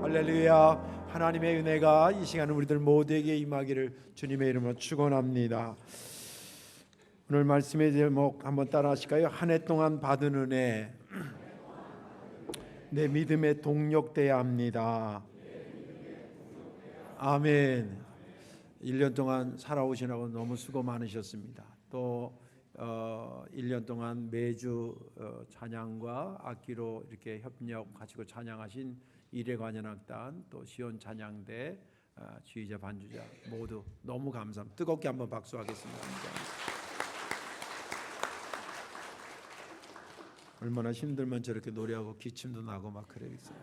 할렐루야. 하나님의 은혜가 이 시간 우리들 모두에게 임하기를 주님의 이름으로 축원합니다. 오늘 말씀의 제목 한번 따라 하실까요? 한 해 동안 받은 은혜, 내 믿음의 동력 되어야 합니다. 아멘. 1년 동안 살아오시라고 너무 수고 많으셨습니다. 또 1년 동안 매주 찬양과 악기로 이렇게 협력하시고 찬양하신 이래관현악단, 또 시온 찬양대 지휘자 반주자 모두 너무 감사합니다. 뜨겁게 한번 박수하겠습니다. 얼마나 힘들면 저렇게 노래하고 기침도 나고 막 그러겠어요.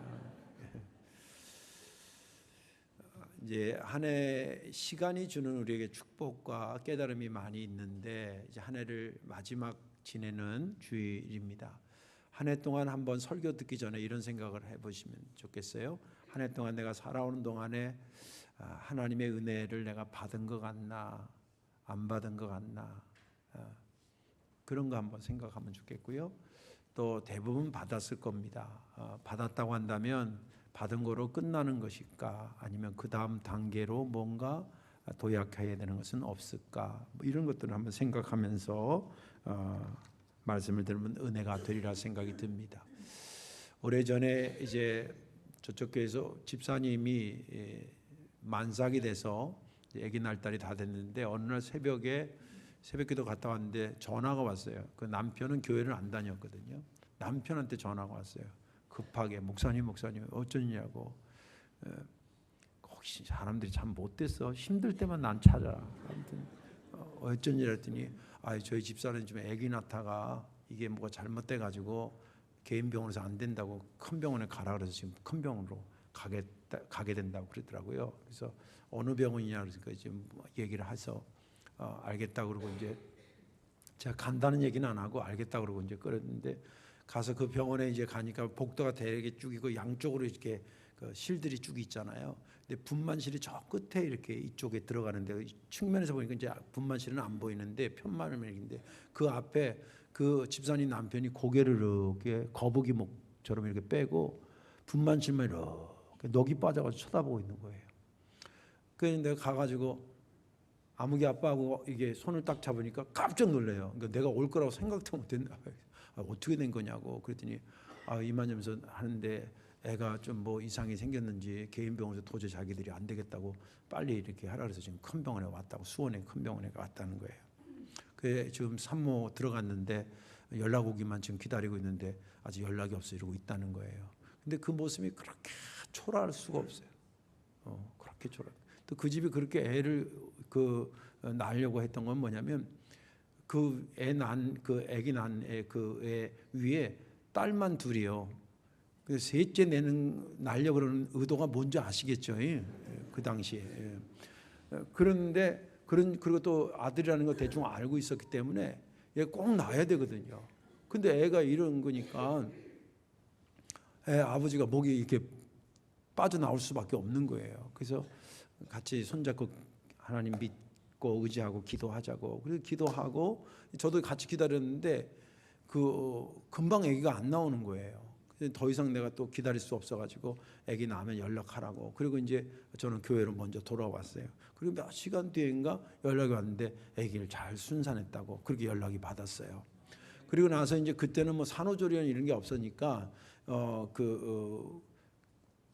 이제 한 해 시간이 주는 우리에게 축복과 깨달음이 많이 있는데, 이제 한 해를 마지막 지내는 주일입니다. 한 해 동안 한번 설교 듣기 전에 이런 생각을 해보시면 좋겠어요. 한 해 동안 내가 살아오는 동안에 하나님의 은혜를 내가 받은 것 같나, 안 받은 것 같나, 그런 거 한번 생각하면 좋겠고요. 또 대부분 받았을 겁니다. 받았다고 한다면 받은 거로 끝나는 것일까, 아니면 그 다음 단계로 뭔가 도약해야 되는 것은 없을까, 뭐 이런 것들을 한번 생각하면서 말씀을 들으면 은혜가 되리라 생각이 듭니다. 오래전에 이제 저쪽 교회에서 집사님이 만삭이 돼서 아기 날달이 다 됐는데, 어느 날 새벽기도 갔다 왔는데 전화가 왔어요. 그 남편은 교회를 안 다녔거든요. 남편한테 전화가 왔어요. 급하게 목사님 어쩌냐고. 혹시 사람들이 참 못됐어. 힘들 때만 난 찾아. 아무튼 어쩐지 했더니 저희 집사는 지금 아기 낳다가 이게 뭐가 잘못돼 가지고 개인 병원에서 안 된다고 큰 병원에 가라 그래서 지금 큰 병원으로 가게 된다고 그러더라고요. 그래서 어느 병원이냐 그러니까 지금 얘기를 해서 알겠다 그러고, 이제 제가 간다는 얘기는 안 하고 알겠다 그러고 이제 끌었는데, 가서 그 병원에 이제 가니까 복도가 되게 쭉 있고 양쪽으로 이렇게 그 실들이 쭉 있잖아요. 근데 분만실이 저 끝에 이렇게 이쪽에 들어가는데, 측면에서 보니까 이제 분만실은 안 보이는데 편만면인데, 그 앞에 그 집사님 남편이 고개를 이렇게 거북이목처럼 이렇게 빼고 분만실만 이렇게 넋이 빠져가지고 쳐다보고 있는 거예요. 그래서 내가 가가지고 아무개 아빠하고 이게 손을 딱 잡으니까 깜짝 놀래요. 그러니까 내가 올 거라고 생각도 못했나. 어떻게 된 거냐고 그랬더니 이만하면서 하는데 애가 좀 뭐 이상이 생겼는지 개인 병원에서 도저히 자기들이 안 되겠다고 빨리 이렇게 하라 그래서 지금 큰 병원에 왔다고, 수원에 큰 병원에 왔다는 거예요. 그래 지금 산모 들어갔는데 연락 오기만 지금 기다리고 있는데 아직 연락이 없어 이러고 있다는 거예요. 근데 그 모습이 그렇게 초라할 수가 없어요. 그렇게 초라. 또 그 집이 그렇게 애를 낳으려고 했던 건 뭐냐면, 그 아기 낳은 애 위에 딸만 둘이요. 그 셋째 낳으려고 그러는 의도가 뭔지 아시겠죠? 그 당시에. 그런데 그리고 또 아들이라는 거 대충 알고 있었기 때문에 얘 꼭 낳아야 되거든요. 근데 애가 이런 거니까 애 아버지가 목이 이렇게 빠져나올 수밖에 없는 거예요. 그래서 같이 손잡고 하나님 믿고 의지하고 기도하자고, 그래서 기도하고 저도 같이 기다렸는데 금방 아기가 안 나오는 거예요. 더 이상 내가 또 기다릴 수 없어가지고 아기 나면 연락하라고. 그리고 이제 저는 교회로 먼저 돌아왔어요. 그리고 몇 시간 뒤인가 연락이 왔는데 아기를 잘 순산했다고 그렇게 연락이 받았어요. 그리고 나서 이제 그때는 뭐 산후조리원 이런 게 없으니까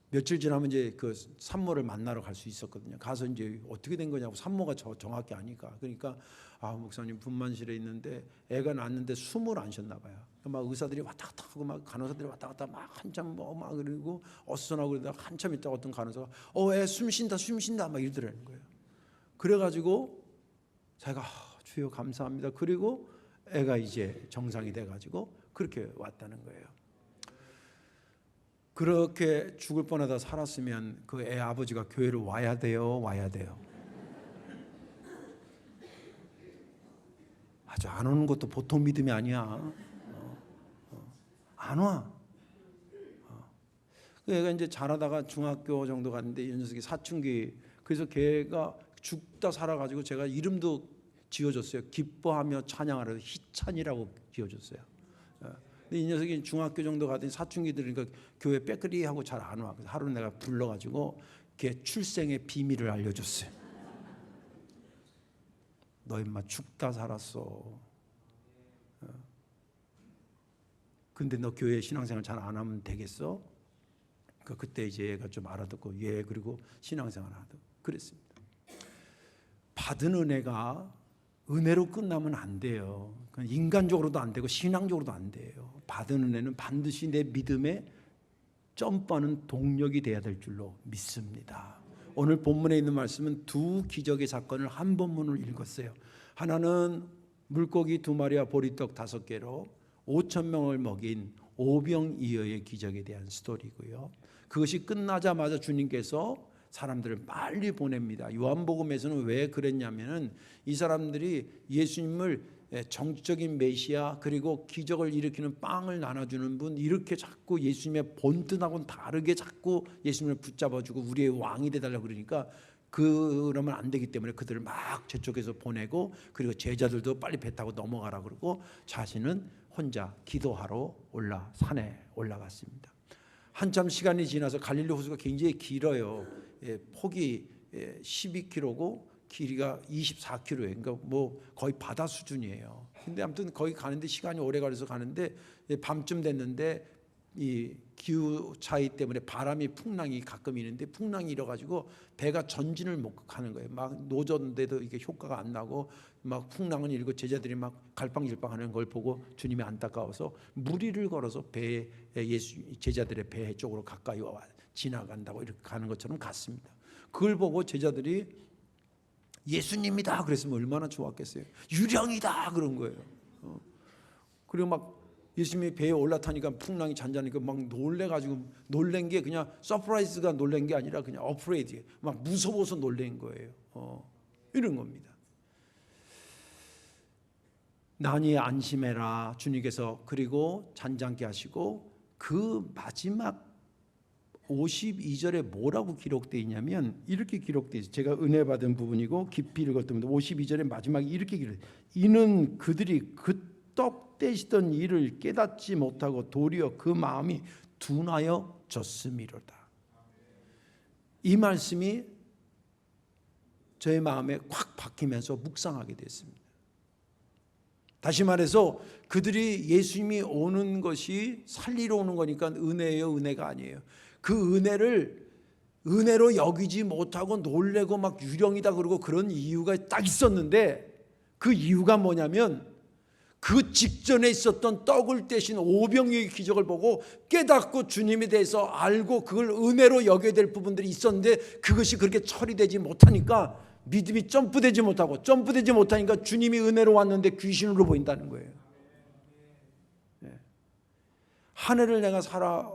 며칠 지나면 이제 그 산모를 만나러 갈 수 있었거든요. 가서 이제 어떻게 된 거냐고, 산모가 정확히 아니까. 그러니까 목사님 분만실에 있는데 애가 낳았는데 숨을 안 쉬었나 봐요. 막 의사들이 왔다 갔다 하고 막 간호사들이 왔다 갔다 막 한참 막 그리고 어수선하고 그러다가 한참 있다가 어떤 간호사가 애 숨 쉰다 막 이러더라는 거예요. 그래가지고 자기가 주여 감사합니다. 그리고 애가 이제 정상이 돼가지고 그렇게 왔다는 거예요. 그렇게 죽을 뻔하다 살았으면 그 애 아버지가 교회를 와야 돼요? 아주 안 오는 것도 보통 믿음이 아니야. 안 와. 그 애가 이제 자라다가 중학교 정도 갔는데, 이 녀석이 사춘기. 그래서 걔가 죽다 살아가지고 제가 이름도 지어줬어요. 기뻐하며 찬양하라, 희찬이라고 지어줬어요. 근데 이 녀석이 중학교 정도 가더니 사춘기들이니까 교회 빼끄리하고 잘 안 와. 그래서 하루 내가 불러가지고 걔 출생의 비밀을 알려줬어요. 너 임마 죽다 살았어. 근데 너 교회 신앙생활 잘 안 하면 되겠어? 그때 이제 얘가 좀 알아듣고 그리고 신앙생활 하도 그랬습니다. 받은 은혜가 은혜로 끝나면 안 돼요. 인간적으로도 안 되고 신앙적으로도 안 돼요. 받은 은혜는 반드시 내 믿음의 점프하는 동력이 돼야 될 줄로 믿습니다. 오늘 본문에 있는 말씀은 두 기적의 사건을 한 본문을 읽었어요. 하나는 물고기 2마리와 보리떡 5개로 5,000명을 먹인 오병이어의 기적에 대한 스토리고요. 그것이 끝나자마자 주님께서 사람들을 빨리 보냅니다. 요한복음에서는 왜 그랬냐면은 이 사람들이 예수님을 정치적인 메시아 그리고 기적을 일으키는 빵을 나눠주는 분 이렇게 자꾸 예수님의 본뜻하고는 다르게 자꾸 예수님을 붙잡아주고 우리의 왕이 되달라고 그러니까 그러면 안 되기 때문에 그들을 막 저쪽에서 보내고 그리고 제자들도 빨리 배 타고 넘어가라 그러고 자신은 혼자 기도하러 산에 올라갔습니다. 한참 시간이 지나서 갈릴리 호수가 굉장히 길어요. 폭이 12km고 길이가 24km예요. 그러니까 뭐 거의 바다 수준이에요. 근데 아무튼 거기 가는데 시간이 오래 걸려서 가는데 밤쯤 됐는데 이 기후 차이 때문에 바람이 풍랑이 가끔 있는데 풍랑이 일어가지고 배가 전진을 못 가는 거예요. 막 노졌는데도 이게 효과가 안 나고 막 풍랑은 일고 제자들이 막 갈팡질팡하는 걸 보고 주님이 안타까워서 무리를 걸어서 배에 제자들의 배 쪽으로 가까이 지나간다고 이렇게 가는 것처럼 갔습니다. 그걸 보고 제자들이 예수님이다 그랬으면 얼마나 좋았겠어요. 유령이다 그런 거예요. 그리고 막 예수님이 배에 올라타니까 풍랑이 잔잔하니까 막 놀래가지고 놀란 게 그냥 서프라이즈가 놀란 게 아니라 그냥 어프레이드 막 무서워서 놀란 거예요. 이런 겁니다. 난이 안심해라 주님께서 그리고 잔잔케 하시고 그 마지막 52절에 뭐라고 기록되어 있냐면 이렇게 기록되어 있어요. 제가 은혜 받은 부분이고 깊이 읽었던 52절에 마지막에 이렇게 기록되어 있어요. 이는 그들이 그 떡 떼시던 일을 깨닫지 못하고 도리어 그 마음이 둔하여 졌음이로다. 이 말씀이 저의 마음에 콱 박히면서 묵상하게 됐습니다. 다시 말해서 그들이 예수님이 오는 것이 살리러 오는 거니까 은혜예요, 은혜가 아니에요. 그 은혜를 은혜로 여기지 못하고 놀래고 막 유령이다 그러고 그런 이유가 딱 있었는데 그 이유가 뭐냐면 그 직전에 있었던 떡을 떼신 오병이어의 기적을 보고 깨닫고 주님에 대해서 알고 그걸 은혜로 여겨야 될 부분들이 있었는데 그것이 그렇게 처리되지 못하니까 믿음이 점프되지 못하니까 주님이 은혜로 왔는데 귀신으로 보인다는 거예요. 한 해를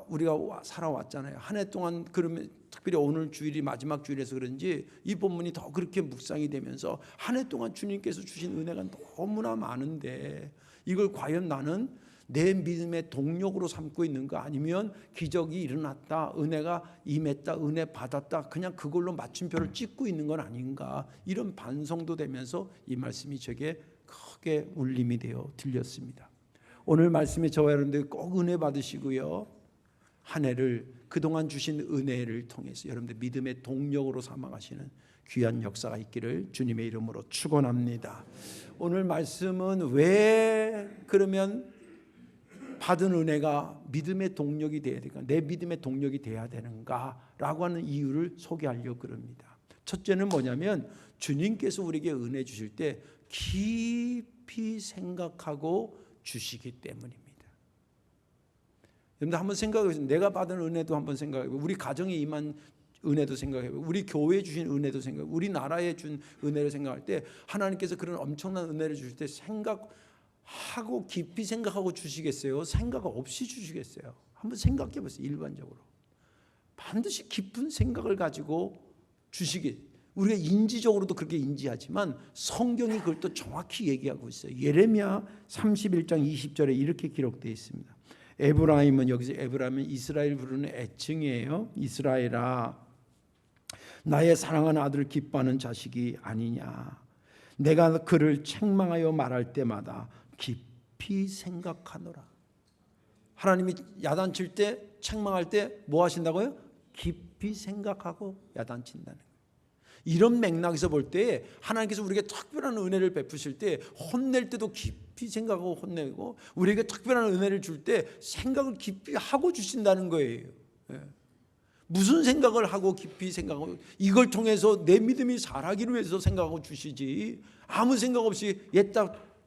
우리가 살아왔잖아요. 한 해 동안 그러면 특별히 오늘 주일이 마지막 주일에서 그런지 이 본문이 더 그렇게 묵상이 되면서 한 해 동안 주님께서 주신 은혜가 너무나 많은데 이걸 과연 나는 내 믿음의 동력으로 삼고 있는가 아니면 기적이 일어났다 은혜가 임했다 은혜 받았다 그냥 그걸로 마침표를 찍고 있는 건 아닌가 이런 반성도 되면서 이 말씀이 제게 크게 울림이 되어 들렸습니다. 오늘 말씀이 저와 여러분들 꼭 은혜 받으시고요. 한 해를 그동안 주신 은혜를 통해서 여러분들 믿음의 동력으로 삼아가시는 귀한 역사가 있기를 주님의 이름으로 축원합니다. 오늘 말씀은 왜 그러면 받은 은혜가 믿음의 동력이 돼야 되는가 내 믿음의 동력이 돼야 되는가라고 하는 이유를 소개하려고 그럽니다. 첫째는 뭐냐면 주님께서 우리에게 은혜 주실 때 깊이 생각하고 주시기 때문입니다. 여러분들 한번 생각해보세요. 내가 받은 은혜도 한번 생각해보세요. 우리 가정에 임한 은혜도 생각해보세요. 우리 교회에 주신 은혜도 생각해보세요. 우리 나라에 준 은혜를 생각할 때 하나님께서 그런 엄청난 은혜를 주실 때 생각하고 깊이 생각하고 주시겠어요? 생각 없이 주시겠어요? 한번 생각해보세요. 일반적으로 반드시 깊은 생각을 가지고 주시기 우리가 인지적으로도 그렇게 인지하지만 성경이 그걸 또 정확히 얘기하고 있어요. 예레미야 31장 20절에 이렇게 기록되어 있습니다. 에브라임은 여기서 에브라임은 이스라엘 부르는 애칭이에요. 이스라엘아 나의 사랑하는 아들을 기뻐하는 자식이 아니냐. 내가 그를 책망하여 말할 때마다 깊이 생각하노라. 하나님이 야단칠 때, 책망할 때 뭐 하신다고요? 깊이 생각하고 야단친다는 거예요. 이런 맥락에서 볼 때 하나님께서 우리에게 특별한 은혜를 베푸실 때 혼낼 때도 깊이 생각하고 혼내고, 우리에게 특별한 은혜를 줄 때 생각을 깊이 하고 주신다는 거예요. 무슨 생각을 하고 깊이 생각하고, 이걸 통해서 내 믿음이 자라기를 위해서 생각하고 주시지, 아무 생각 없이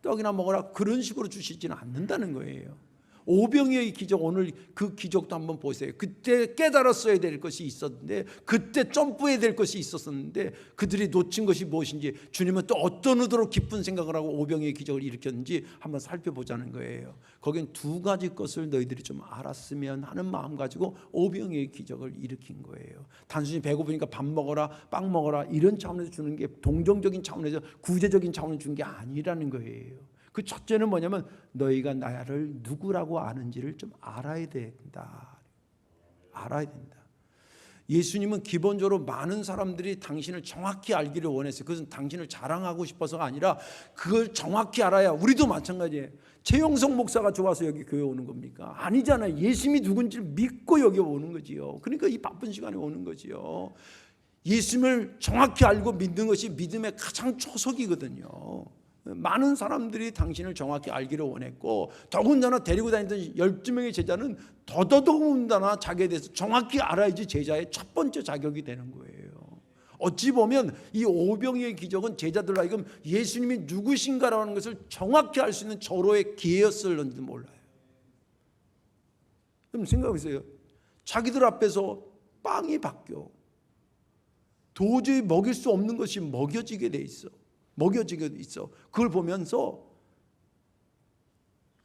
떡이나 먹어라 그런 식으로 주시지는 않는다는 거예요. 오병이어의 기적, 오늘 그 기적도 한번 보세요. 그때 깨달았어야 될 것이 있었는데, 그때 점프해야 될 것이 있었는데 그들이 놓친 것이 무엇인지, 주님은 또 어떤 의도로 깊은 생각을 하고 오병이어의 기적을 일으켰는지 한번 살펴보자는 거예요. 거긴 두 가지 것을 너희들이 좀 알았으면 하는 마음 가지고 오병이어의 기적을 일으킨 거예요. 단순히 배고프니까 밥 먹어라, 빵 먹어라 이런 차원에서 주는 게, 동정적인 차원에서 구제적인 차원에서 주는 게 아니라는 거예요. 그 첫째는 뭐냐면 너희가 나를 누구라고 아는지를 좀 알아야 된다. 알아야 된다. 예수님은 기본적으로 많은 사람들이 당신을 정확히 알기를 원했어요. 그것은 당신을 자랑하고 싶어서가 아니라 그걸 정확히 알아야, 우리도 마찬가지예요. 최영석 목사가 좋아서 여기 교회 오는 겁니까? 아니잖아요. 예수님이 누군지를 믿고 여기 오는 거지요. 그러니까 이 바쁜 시간에 오는 거지요. 예수님을 정확히 알고 믿는 것이 믿음의 가장 초석이거든요. 많은 사람들이 당신을 정확히 알기를 원했고, 더군다나 데리고 다니던 12명의 제자는 더더더군다나 자기에 대해서 정확히 알아야지 제자의 첫 번째 자격이 되는 거예요. 어찌 보면 이 오병이어의 기적은 제자들로 하여금 예수님이 누구신가라는 것을 정확히 알 수 있는 절호의 기회였을는지도 몰라요. 그럼 생각해보세요. 자기들 앞에서 빵이 바뀌어 도저히 먹일 수 없는 것이 먹여지게 돼 있어. 그걸 보면서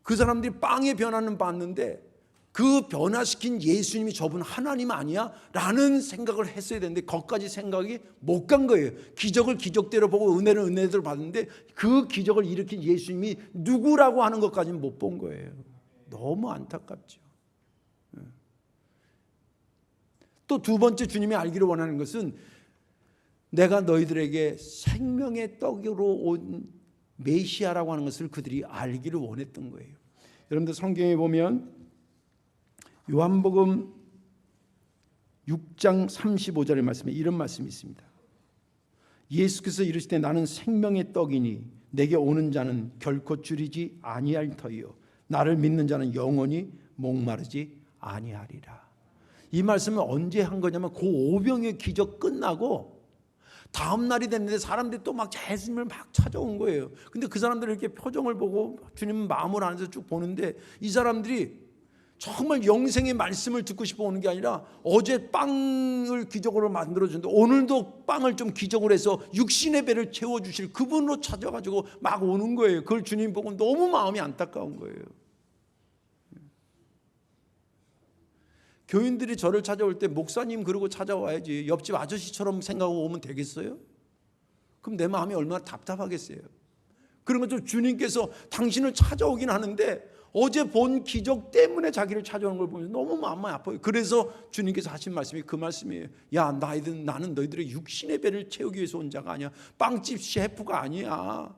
그 사람들이 빵의 변화는 봤는데, 그 변화시킨 예수님이 저분 하나님 아니야? 라는 생각을 했어야 되는데 거기까지 생각이 못 간 거예요. 기적을 기적대로 보고 은혜를 은혜대로 받는데 그 기적을 일으킨 예수님이 누구라고 하는 것까지는 못 본 거예요. 너무 안타깝죠. 또 두 번째 주님이 알기를 원하는 것은, 내가 너희들에게 생명의 떡으로 온 메시아라고 하는 것을 그들이 알기를 원했던 거예요. 여러분들 성경에 보면 요한복음 6장 35절의 말씀에 이런 말씀이 있습니다. 예수께서 이르시되 나는 생명의 떡이니 내게 오는 자는 결코 줄이지 아니할 터이요 나를 믿는 자는 영원히 목마르지 아니하리라. 이 말씀을 언제 한 거냐면 그 오병이어의 기적 끝나고 다음 날이 됐는데 사람들이 또 막 예수님을 막 찾아온 거예요. 근데 그 사람들이 이렇게 표정을 보고 주님 마음을 안에서 쭉 보는데, 이 사람들이 정말 영생의 말씀을 듣고 싶어 오는 게 아니라 어제 빵을 기적으로 만들어주는데 오늘도 빵을 좀 기적으로 해서 육신의 배를 채워주실 그분으로 찾아가지고 막 오는 거예요. 그걸 주님 보고 너무 마음이 안타까운 거예요. 교인들이 저를 찾아올 때 목사님 그러고 찾아와야지 옆집 아저씨처럼 생각하고 오면 되겠어요? 그럼 내 마음이 얼마나 답답하겠어요. 그런 것처럼 주님께서 당신을 찾아오긴 하는데 어제 본 기적 때문에 자기를 찾아오는 걸 보면서 너무 마음이 아파요. 그래서 주님께서 하신 말씀이 그 말씀이에요. 야, 나는 너희들의 육신의 배를 채우기 위해서 온 자가 아니야. 빵집 셰프가 아니야.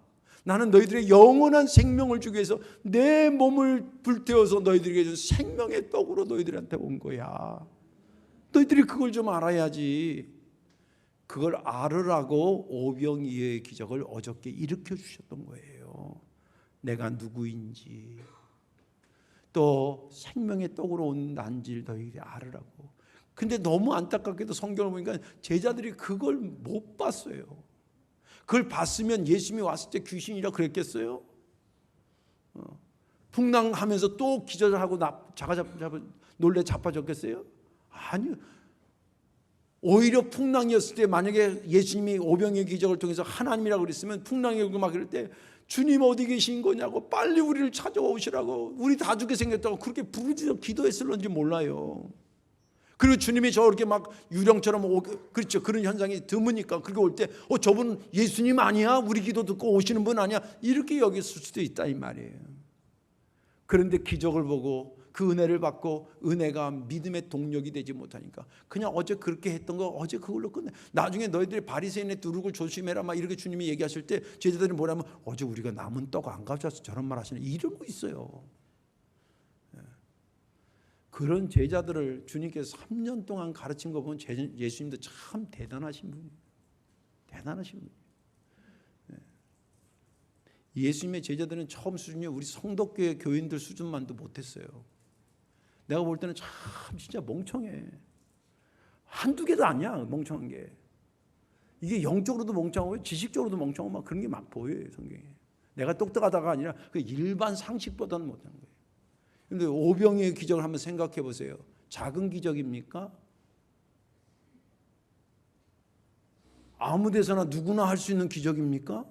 나는 너희들의 영원한 생명을 주기 위해서 내 몸을 불태워서 너희들에게 준 생명의 떡으로 너희들한테 온 거야. 너희들이 그걸 좀 알아야지. 그걸 알으라고 오병이어의 기적을 어저께 일으켜 주셨던 거예요. 내가 누구인지, 또 생명의 떡으로 온 난지를 너희들이 알으라고. 근데 너무 안타깝게도 성경을 보니까 제자들이 그걸 못 봤어요. 그걸 봤으면 예수님이 왔을 때 귀신이라 그랬겠어요? 풍랑하면서 또 기절을 하고 놀래 자빠졌겠어요? 아니요. 오히려 풍랑이었을 때 만약에 예수님이 오병이어의 기적을 통해서 하나님이라고 그랬으면 풍랑이 오고 막 그럴 때 주님 어디 계신 거냐고, 빨리 우리를 찾아오시라고, 우리 다 죽게 생겼다고 그렇게 부르짖어 기도했을런지 몰라요. 그리고 주님이 저렇게 막 유령처럼 그렇죠. 그런 현상이 드무니까 그렇게 올 때 저분 예수님 아니야? 우리 기도 듣고 오시는 분 아니야? 이렇게 여겼을 수도 있다 이 말이에요. 그런데 기적을 보고 그 은혜를 받고 은혜가 믿음의 동력이 되지 못하니까 그냥 어제 그렇게 했던 거 어제 그걸로 끝내. 나중에 너희들이 바리새인의 두룩을 조심해라 막 이렇게 주님이 얘기하실 때 제자들이 뭐라면 어제 우리가 남은 떡 안 가져와서 저런 말 하시네 이러고 있어요. 그런 제자들을 주님께서 3년 동안 가르친 거 보면 예수님도 참 대단하신 분이에요. 대단하신 분이에요. 예수님의 제자들은 처음 수준이 우리 성덕교회 교인들 수준만도 못했어요. 내가 볼 때는 참 진짜 멍청해. 한두 개도 아니야, 멍청한 게. 이게 영적으로도 멍청하고 지식적으로도 멍청하고 막 그런 게 막 보여요, 성경에. 내가 똑똑하다가 아니라 그 일반 상식보다는 못한 거예요. 그런데 오병이의 기적을 한번 생각해 보세요. 작은 기적입니까? 아무 데서나 누구나 할 수 있는 기적입니까?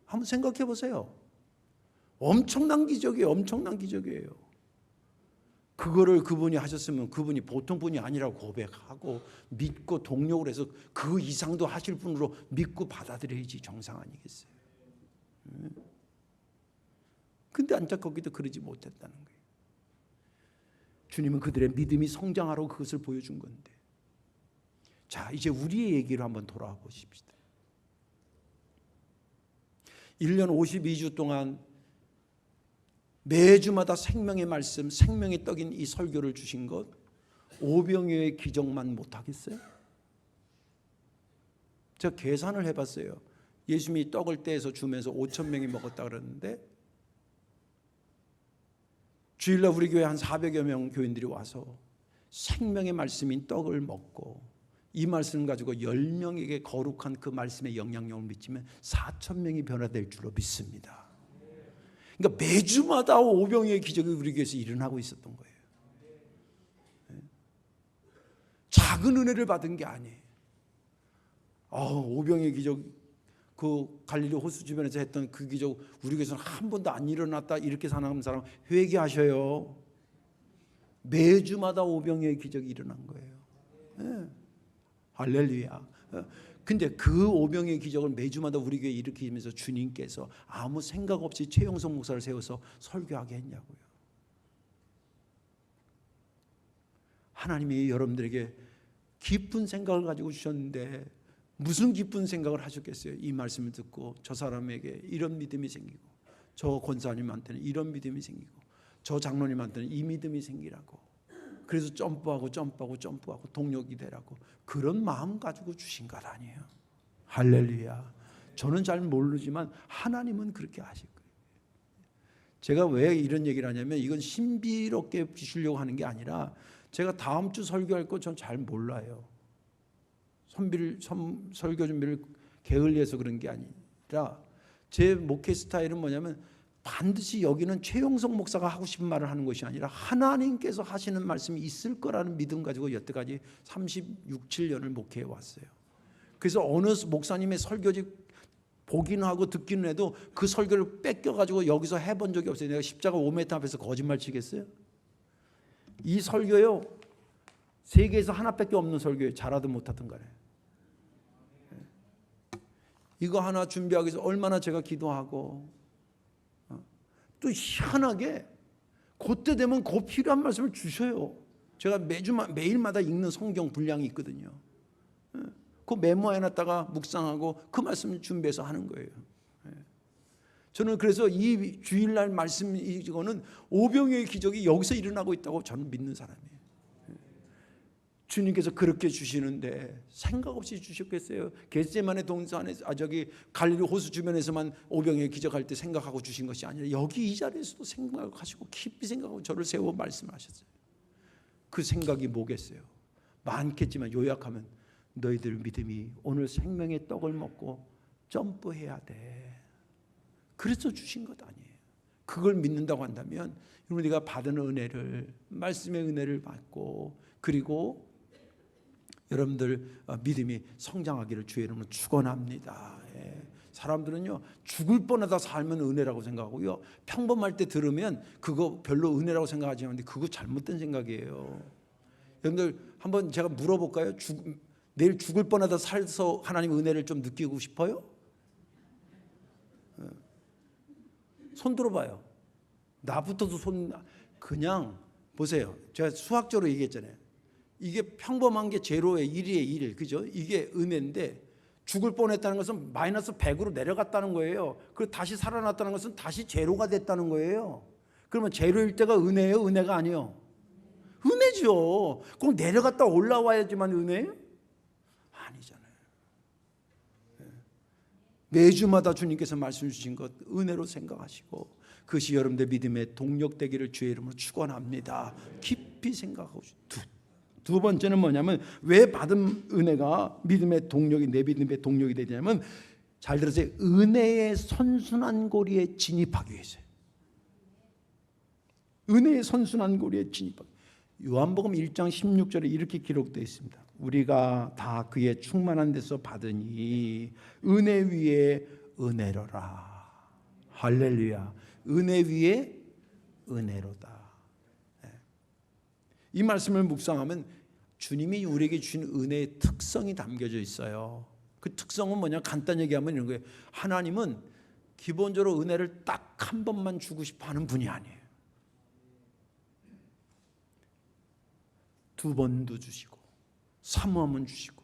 한번 생각해 보세요. 엄청난 기적이에요. 엄청난 기적이에요. 그거를 그분이 하셨으면 그분이 보통 분이 아니라고 고백하고 믿고 동력을 해서 그 이상도 하실 분으로 믿고 받아들여야지 정상 아니겠어요. 근데 안타깝게도 그러지 못했다는 거예요. 주님은 그들의 믿음이 성장하라고 그것을 보여준 건데. 자, 이제 우리의 얘기로 한번 돌아와 보십시다. 1년 52주 동안 매주마다 생명의 말씀, 생명의 떡인 이 설교를 주신 것, 오병이어의 기적만 못하겠어요? 제가 계산을 해봤어요. 예수님이 떡을 떼서 주면서 5,000명이 먹었다 그러는데 주일날 우리 교회 한 400여 명 교인들이 와서 생명의 말씀인 떡을 먹고 이 말씀을 가지고 10명에게 거룩한 그 말씀의 영향력을 미치면 4,000명이 변화될 줄로 믿습니다. 그러니까 매주마다 오병이어의 기적이 우리 교회에서 일어나고 있었던 거예요. 작은 은혜를 받은 게 아니에요. 오병이어의 기적, 그 갈릴리 호수 주변에서 했던 그 기적 우리 교회에서는 한 번도 안 일어났다 이렇게 생각하는 사람 회개하셔요. 매주마다 오병이어의 기적이 일어난 거예요. 네. 할렐루야. 근데 그 오병이어의 기적을 매주마다 우리 교회에 일으키면서 주님께서 아무 생각 없이 최영석 목사를 세워서 설교하게 했냐고요. 하나님이 여러분들에게 깊은 생각을 가지고 주셨는데 무슨 깊은 생각을 하셨겠어요? 이 말씀을 듣고 저 사람에게 이런 믿음이 생기고 저 권사님한테는 이런 믿음이 생기고 저 장로님한테는 이 믿음이 생기라고, 그래서 점프하고 동력이 되라고, 그런 마음 가지고 주신 것 아니에요. 할렐루야. 저는 잘 모르지만 하나님은 그렇게 하실 거예요. 제가 왜 이런 얘기를 하냐면 이건 신비롭게 주시려고 하는 게 아니라 제가 다음 주 설교할 거 전 잘 몰라요. 설교 준비를 게을리해서 그런 게 아니라 제 목회 스타일은 뭐냐면 반드시 여기는 최용석 목사가 하고 싶은 말을 하는 것이 아니라 하나님께서 하시는 말씀이 있을 거라는 믿음 가지고 여태까지 36, 7년을 목회해 왔어요. 그래서 어느 목사님의 설교집 보기는 하고 듣기는 해도 그 설교를 뺏겨가지고 여기서 해본 적이 없어요. 내가 십자가 5m 앞에서 거짓말 치겠어요? 이 설교요, 세계에서 하나밖에 없는 설교예요. 잘하든 못하든 간에. 이거 하나 준비하기 위해서 얼마나 제가 기도하고, 또 희한하게 그때 되면 그 필요한 말씀을 주셔요. 제가 매일마다 읽는 성경 분량이 있거든요. 그 메모해놨다가 묵상하고 그 말씀을 준비해서 하는 거예요. 저는 그래서 이 주일날 말씀 이거는 오병이어의 기적이 여기서 일어나고 있다고 저는 믿는 사람이에요. 주님께서 그렇게 주시는데 생각 없이 주셨겠어요? 겟세마네 동산에 갈릴리 호수 주변에서만 오병이어의 기적할 때 생각하고 주신 것이 아니라 여기 이 자리에서도 생각하시고 깊이 생각하고 저를 세워 말씀하셨어요. 그 생각이 뭐겠어요? 많겠지만 요약하면 너희들 믿음이 오늘 생명의 떡을 먹고 점프해야 돼. 그래서 주신 것 아니에요. 그걸 믿는다고 한다면 우리가 받은 은혜를, 말씀의 은혜를 받고, 그리고 여러분들 믿음이 성장하기를 주의 이름으로 축원합니다. 사람들은요 죽을 뻔하다 살면 은혜라고 생각하고요, 평범할 때 들으면 그거 별로 은혜라고 생각하지 않는데 그거 잘못된 생각이에요. 여러분들 한번 제가 물어볼까요? 내일 죽을 뻔하다 살서 하나님 은혜를 좀 느끼고 싶어요? 손 들어봐요. 나부터도 그냥 보세요. 제가 수학적으로 얘기했잖아요. 이게 평범한 게 제로의 1의 1, 그죠? 이게 은혜인데 죽을 뻔했다는 것은 마이너스 100으로 내려갔다는 거예요. 그리고 다시 살아났다는 것은 다시 제로가 됐다는 거예요. 그러면 제로일 때가 은혜예요? 은혜가 아니에요? 은혜죠. 아니죠. 꼭 내려갔다 올라와야지만 은혜예요? 아니잖아요. 매주마다 주님께서 말씀 주신 것 은혜로 생각하시고 그것이 여러분들 믿음의 동력 되기를 주의 이름으로 축원합니다. 깊이 생각하고 두 번째는 뭐냐면 왜 받은 은혜가 믿음의 동력이 내 믿음의 동력이 되냐면 잘 들으세요. 은혜의 선순환 고리에 진입하기 위해서요. 은혜의 선순환 고리에 진입하기. 요한복음 1장 16절에 이렇게 기록되어 있습니다. 우리가 다 그의 충만한 데서 받으니 은혜 위에 은혜로라. 할렐루야. 은혜 위에 은혜로다. 이 말씀을 묵상하면 주님이 우리에게 주신 은혜의 특성이 담겨져 있어요. 그 특성은 뭐냐? 간단히 얘기하면 이런 거예요. 하나님은 기본적으로 은혜를 딱 한 번만 주고 싶어 하는 분이 아니에요. 두 번도 주시고 사모하면 주시고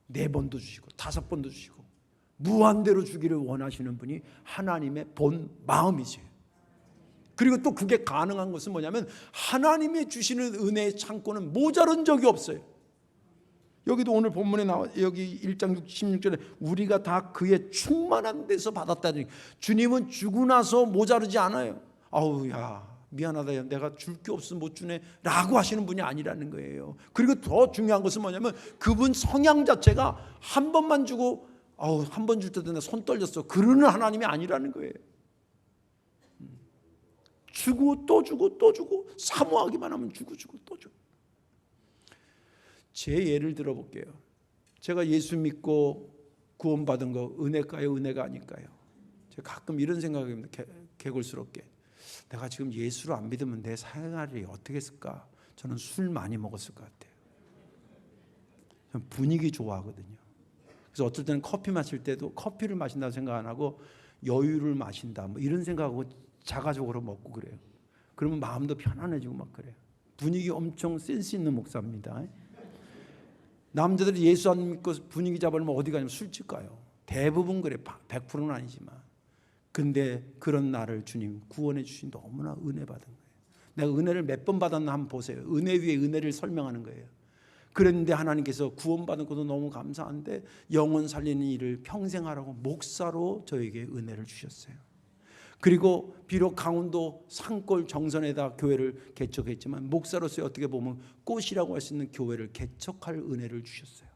네 번도 주시고 다섯 번도 주시고 무한대로 주기를 원하시는 분이 하나님의 본 마음이세요. 그리고 또 그게 가능한 것은 뭐냐면 하나님이 주시는 은혜의 창고는 모자란 적이 없어요. 여기도 오늘 본문에 나와 여기 1장 16절에 우리가 다 그의 충만한 데서 받았다니 주님은 주고 나서 모자르지 않아요. 아우 야 미안하다 야 내가 줄 게 없어 못 주네 라고 하시는 분이 아니라는 거예요. 그리고 더 중요한 것은 뭐냐면 그분 성향 자체가 한 번만 주고 아우 한 번 줄 때도 내 손 떨렸어 그러는 하나님이 아니라는 거예요. 주고 또 주고 또 주고 사모하기만 하면 주고 또 주고. 제 예를 들어볼게요. 제가 예수 믿고 구원받은 거 은혜일까요? 은혜가 아닐까요? 제가 가끔 이런 생각입니다. 개골스럽게. 내가 지금 예수를 안 믿으면 내 생활이 어떻게 했을까? 저는 술 많이 먹었을 것 같아요. 저는 분위기 좋아하거든요. 그래서 어떨 때는 커피 마실 때도 커피를 마신다고 생각 안 하고 여유를 마신다 뭐 이런 생각하고 자가적으로 먹고 그래요. 그러면 마음도 편안해지고 막 그래요. 분위기 엄청 센스 있는 목사입니다. 남자들이 예수 안 믿고 분위기 잡으려면 어디 가냐면 술집 가요. 대부분 그래. 100%는 아니지만. 근데 그런 나를 주님 구원해 주신 너무나 은혜 받은 거예요. 내가 은혜를 몇 번 받았나 한번 보세요. 은혜 위에 은혜를 설명하는 거예요. 그런데 하나님께서 구원받은 것도 너무 감사한데 영혼 살리는 일을 평생 하라고 목사로 저에게 은혜를 주셨어요. 그리고 비록 강원도 산골 정선에다 교회를 개척했지만 목사로서 어떻게 보면 꽃이라고 할 수 있는 교회를 개척할 은혜를 주셨어요.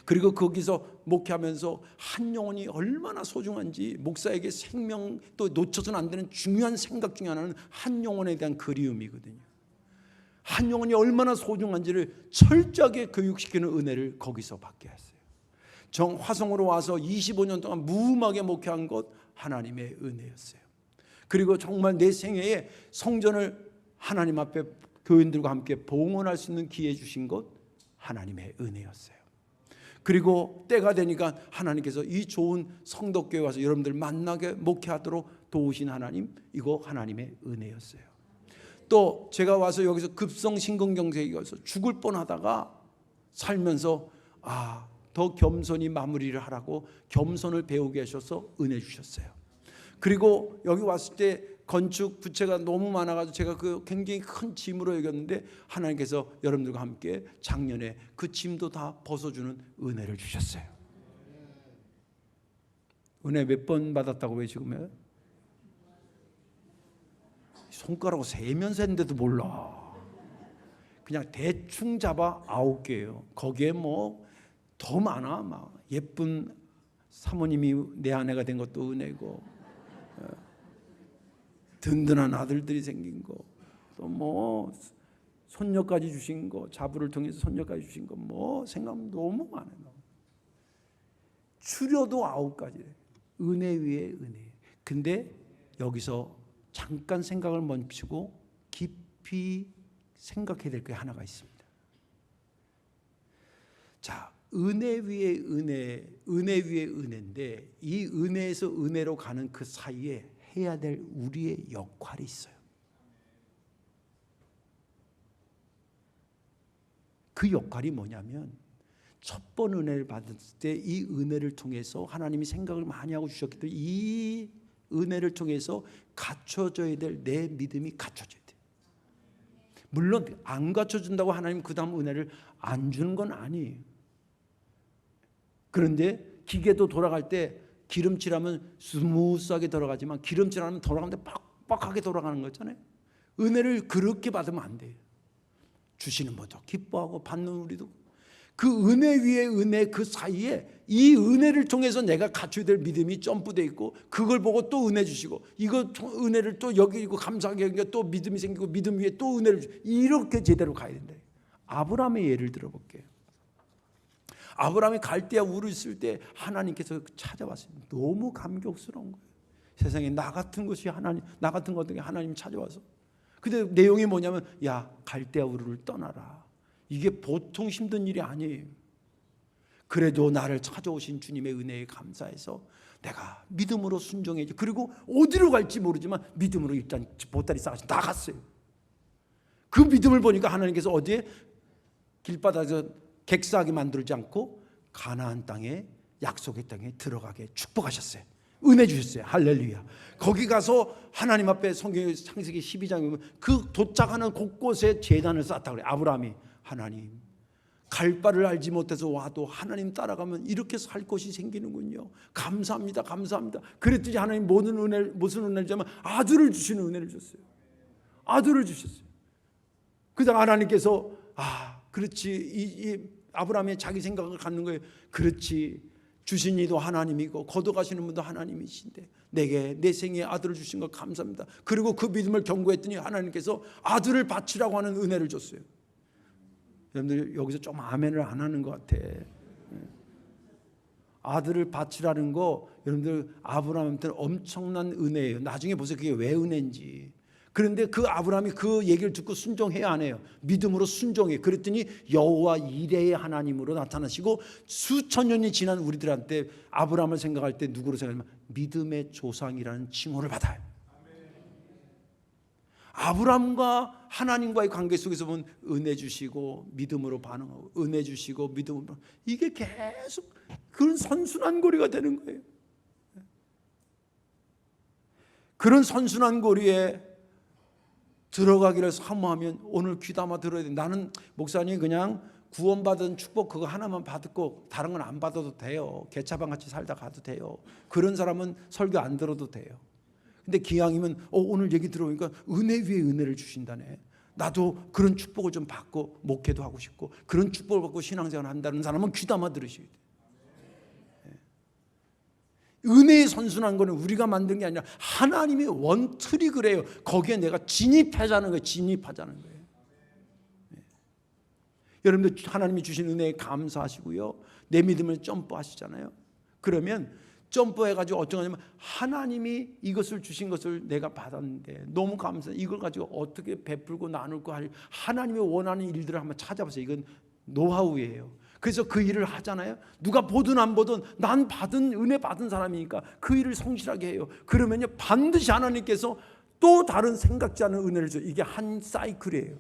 그리고 거기서 목회하면서 한 영혼이 얼마나 소중한지 목사에게 생명 또 놓쳐서는 안 되는 중요한 생각 중에 하나는 한 영혼에 대한 그리움이거든요. 한 영혼이 얼마나 소중한지를 철저하게 교육시키는 은혜를 거기서 받게 했어요. 정화성으로 와서 25년 동안 무음하게 목회한 것 하나님의 은혜였어요. 그리고 정말 내 생애에 성전을 하나님 앞에 교인들과 함께 봉헌할 수 있는 기회 주신 것 하나님의 은혜였어요. 그리고 때가 되니까 하나님께서 이 좋은 성덕교회 와서 여러분들 만나게 목회하도록 도우신 하나님, 이거 하나님의 은혜였어요. 또 제가 와서 여기서 급성 심근경색이 와서 죽을 뻔하다가 살면서 더 겸손히 마무리를 하라고 겸손을 배우게 하셔서 은혜 주셨어요. 그리고 여기 왔을 때 건축 부채가 너무 많아가지고 제가 그 굉장히 큰 짐으로 여겼는데 하나님께서 여러분들과 함께 작년에 그 짐도 다 벗어주는 은혜를 주셨어요. 은혜 몇 번 받았다고 왜 지금 해요? 손가락으로 세면서 했는데도 몰라. 그냥 대충 잡아 9개예요. 거기에 뭐 더 많아. 막 예쁜 사모님이 내 아내가 된 것도 은혜고 든든한 아들들이 생긴 거, 또 뭐 손녀까지 주신 거, 자부를 통해서 손녀까지 주신 거, 뭐 생각하면 너무 많아요. 추려도 9가지. 은혜 위에 은혜. 근데 여기서 잠깐 생각을 멈추고 깊이 생각해야 될 게 하나가 있습니다. 자, 은혜 위에 은혜, 은혜 위에 은혜인데 이 은혜에서 은혜로 가는 그 사이에 해야 될 우리의 역할이 있어요. 그 역할이 뭐냐면 첫 번 은혜를 받을 때 이 은혜를 통해서 하나님이 생각을 많이 하고 주셨기 때문에 이 은혜를 통해서 갖춰져야 될 내 믿음이 갖춰져야 돼요. 물론 안 갖춰준다고 하나님 그 다음 은혜를 안 주는 건 아니에요. 그런데 기계도 돌아갈 때 기름칠하면 스무스하게 돌아가지만 기름칠 안 하면 돌아가는데 빡빡하게 돌아가는 거잖아요. 은혜를 그렇게 받으면 안 돼요. 주시는 분도 기뻐하고 받는 우리도 그 은혜 위에 은혜 그 사이에 이 은혜를 통해서 내가 갖춰야 될 믿음이 점프되어 있고 그걸 보고 또 은혜 주시고 이거 은혜를 또 여기고 감사하게 여기니까 또 믿음이 생기고 믿음 위에 또 은혜를 주시고 이렇게 제대로 가야 된다. 아브라함의 예를 들어볼게요. 아브라함이 갈대아 우르 있을 때 하나님께서 찾아왔어요. 너무 감격스러운 거예요. 세상에 나 같은 것이 하나님, 나 같은 것 중에 하나님 찾아와서. 근데 내용이 뭐냐면 야 갈대아 우르를 떠나라. 이게 보통 힘든 일이 아니에요. 그래도 나를 찾아오신 주님의 은혜에 감사해서 내가 믿음으로 순종해야지. 그리고 어디로 갈지 모르지만 믿음으로 일단 보따리 싸가지고 나갔어요. 그 믿음을 보니까 하나님께서 어디에 길바닥에서 객사하게 만들지 않고 가나안 땅에 약속의 땅에 들어가게 축복하셨어요. 은혜 주셨어요. 할렐루야. 거기 가서 하나님 앞에 성경 창세기 12장에 보면 그 도착하는 곳곳에 제단을 쌓았다고 그래요. 아브라함이 하나님 갈 바를 알지 못해서 와도 하나님 따라가면 이렇게 살 곳이 생기는군요. 감사합니다. 감사합니다. 그랬더니 하나님 무슨 은혜를 주면 아들을 주시는 은혜를 줬어요. 아들을 주셨어요. 그다음 하나님께서 그렇지 이 아브라함이 자기 생각을 갖는 거예요. 그렇지 주신 이도 하나님이고 거둬가시는 분도 하나님이신데 내게 내 생에 아들을 주신 것 감사합니다. 그리고 그 믿음을 경고했더니 하나님께서 아들을 바치라고 하는 은혜를 줬어요. 여러분들 여기서 좀 아멘을 안 하는 것 같아. 아들을 바치라는 거 여러분들 아브라함한테는 엄청난 은혜예요. 나중에 보세요. 그게 왜 은혜인지. 그런데 그 아브라함이 그 얘기를 듣고 순종해야 안 해요. 믿음으로 순종해. 그랬더니 여호와 이레의 하나님으로 나타나시고 수천 년이 지난 우리들한테 아브라함을 생각할 때 누구로 생각하면 믿음의 조상이라는 칭호를 받아요. 아브라함과 하나님과의 관계 속에서 보면 은혜 주시고 믿음으로 반응하고 은혜 주시고 믿음으로 이게 계속 그런 선순환 고리가 되는 거예요. 그런 선순환 고리에 들어가기를 사모하면 오늘 귀담아 들어야 돼. 나는 목사님 그냥 구원받은 축복 그거 하나만 받고 다른 건 안 받아도 돼요. 개차방 같이 살다 가도 돼요. 그런 사람은 설교 안 들어도 돼요. 근데 기왕이면 오늘 얘기 들어보니까 은혜 위에 은혜를 주신다네. 나도 그런 축복을 좀 받고 목회도 하고 싶고 그런 축복을 받고 신앙생활 한다는 사람은 귀담아 들으셔야 돼요. 은혜의 선순환 거는 우리가 만든 게 아니라 하나님의 원틀이 그래요. 거기에 내가 진입하자는 거예요. 진입하자는 거예요. 여러분들 하나님이 주신 은혜에 감사하시고요. 내 믿음을 점프하시잖아요. 그러면 점프해가지고 어쩌냐면 하나님이 이것을 주신 것을 내가 받았는데 너무 감사해. 이걸 가지고 어떻게 베풀고 나눌고 할 하나님이 원하는 일들을 한번 찾아보세요. 이건 노하우예요. 그래서 그 일을 하잖아요. 누가 보든 안 보든 난 받은 은혜 받은 사람이니까 그 일을 성실하게 해요. 그러면요 반드시 하나님께서 또 다른 생각지 않은 은혜를 줘요. 이게 한 사이클이에요.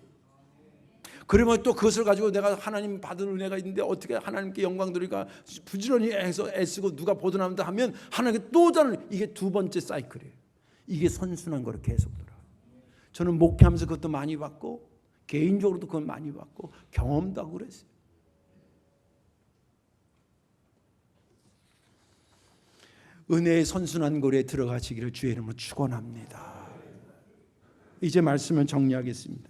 그러면 또 그것을 가지고 내가 하나님 받은 은혜가 있는데 어떻게 하나님께 영광 돌리까 부지런히 해서 애쓰고 누가 보든 안보든 하면 하나님께 또 다른 이게 두 번째 사이클이에요. 이게 선순환 거로 계속 돌아요. 저는 목회하면서 그것도 많이 받고 개인적으로도 그걸 많이 받고 경험도 하고 그랬어요. 은혜의 선순환 고리에 들어가시기를 주의 이름으로 축원합니다. 이제 말씀을 정리하겠습니다.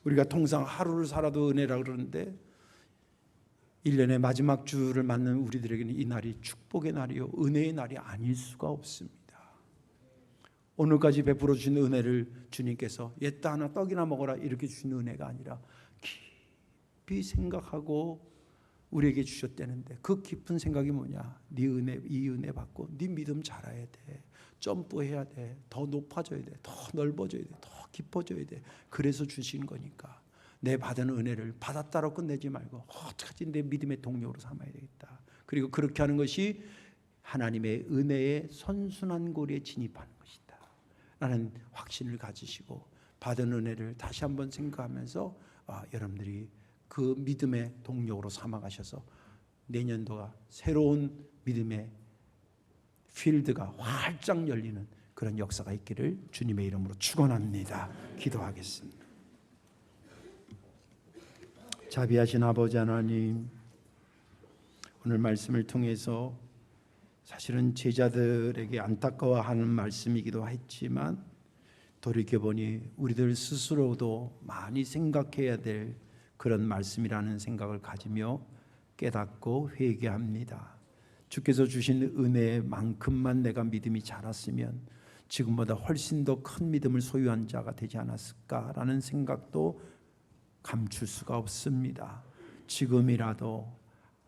우리가 통상 하루를 살아도 은혜라고 그러는데 1년의 마지막 주를 맞는 우리들에게는 이 날이 축복의 날이요 은혜의 날이 아닐 수가 없습니다. 오늘까지 베풀어 주신 은혜를 주님께서 옛다 하나 떡이나 먹어라 이렇게 주신 은혜가 아니라 깊이 생각하고 우리에게 주셨다는데 그 깊은 생각이 뭐냐? 네 은혜, 이 은혜 받고 네 믿음 자라야 돼. 점프해야 돼. 더 높아져야 돼. 더 넓어져야 돼. 더 깊어져야 돼. 그래서 주신 거니까 내 받은 은혜를 받았다로 끝내지 말고 어떡하지 내 믿음의 동력으로 삼아야 되겠다. 그리고 그렇게 하는 것이 하나님의 은혜의 선순환 고리에 진입하는 것이다 라는 확신을 가지시고 받은 은혜를 다시 한번 생각하면서 여러분들이 그 믿음의 동력으로 삼아가셔서 내년도가 새로운 믿음의 필드가 활짝 열리는 그런 역사가 있기를 주님의 이름으로 축원합니다. 기도하겠습니다. 자비하신 아버지 하나님, 오늘 말씀을 통해서 사실은 제자들에게 안타까워하는 말씀이기도 했지만 돌이켜보니 우리들 스스로도 많이 생각해야 될 그런 말씀이라는 생각을 가지며 깨닫고 회개합니다. 주께서 주신 은혜만큼만 내가 믿음이 자랐으면 지금보다 훨씬 더 큰 믿음을 소유한 자가 되지 않았을까라는 생각도 감출 수가 없습니다. 지금이라도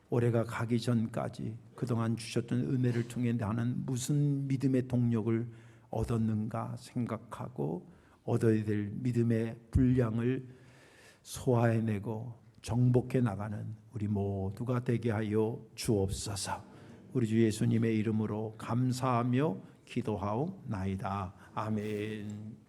올해가 가기 전까지 그동안 주셨던 은혜를 통해 나는 무슨 믿음의 동력을 얻었는가 생각하고 얻어야 될 믿음의 분량을 소화해내고 정복해 나가는 우리 모두가 되게 하여 주옵소서. 우리 주 예수님의 이름으로 감사하며 기도하옵나이다. 아멘.